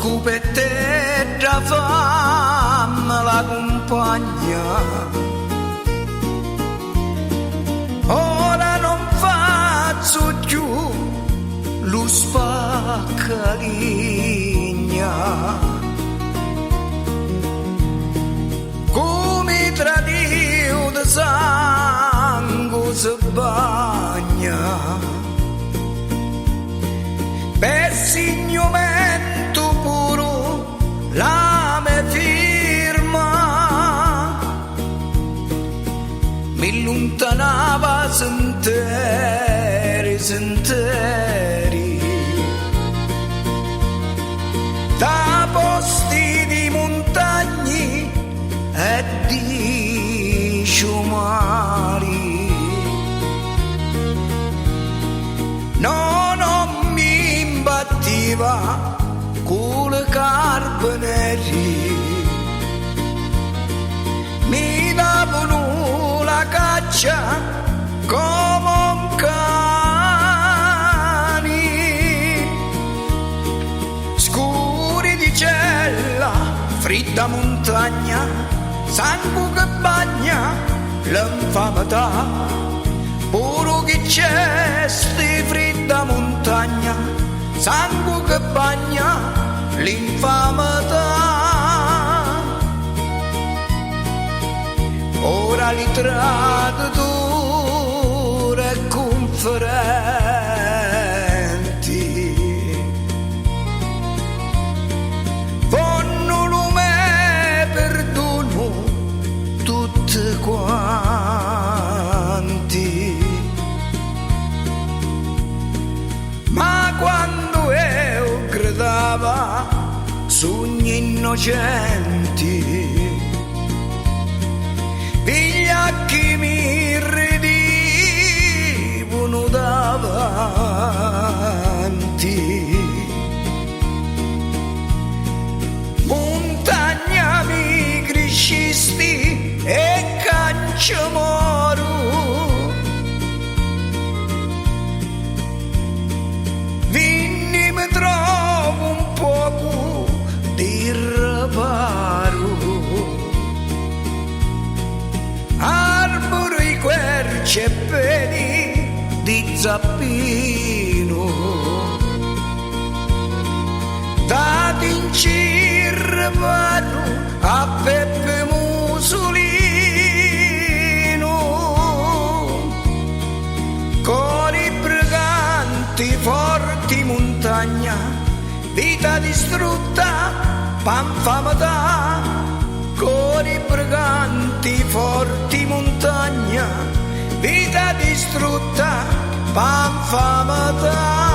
cupette da fame la compagna. Ora non faccio più lo spaccaligna, come tradio di sangue si bagna. Per signumento puro la me firma mi lontanava senteri, senteri da posti di montagni e di sciumari. Non mi imbattiva con le carpeneri, mi davano la caccia come un cane. Scuri di cella, fredda montagna, sangue che bagna l'infamità. Puro che c'è sti fredda montagna, sangue che bagna l'infamità. Ora li traditori e conferenti fanno lume perdono tutti quanti. Ma quando io gridava sogni innocenti, vigliacchi mi ridivano davanti. Montagna mi crescisti e canciamoro, vinni mi trovo un poco di riparo. Arbori, querci e peli di zappino, dati in cirvano a Peppe Musolino. Cori briganti, forti montagna, vita distrutta, panfamatà. Cori briganti, forti montagna, vita distrutta, panfamatà.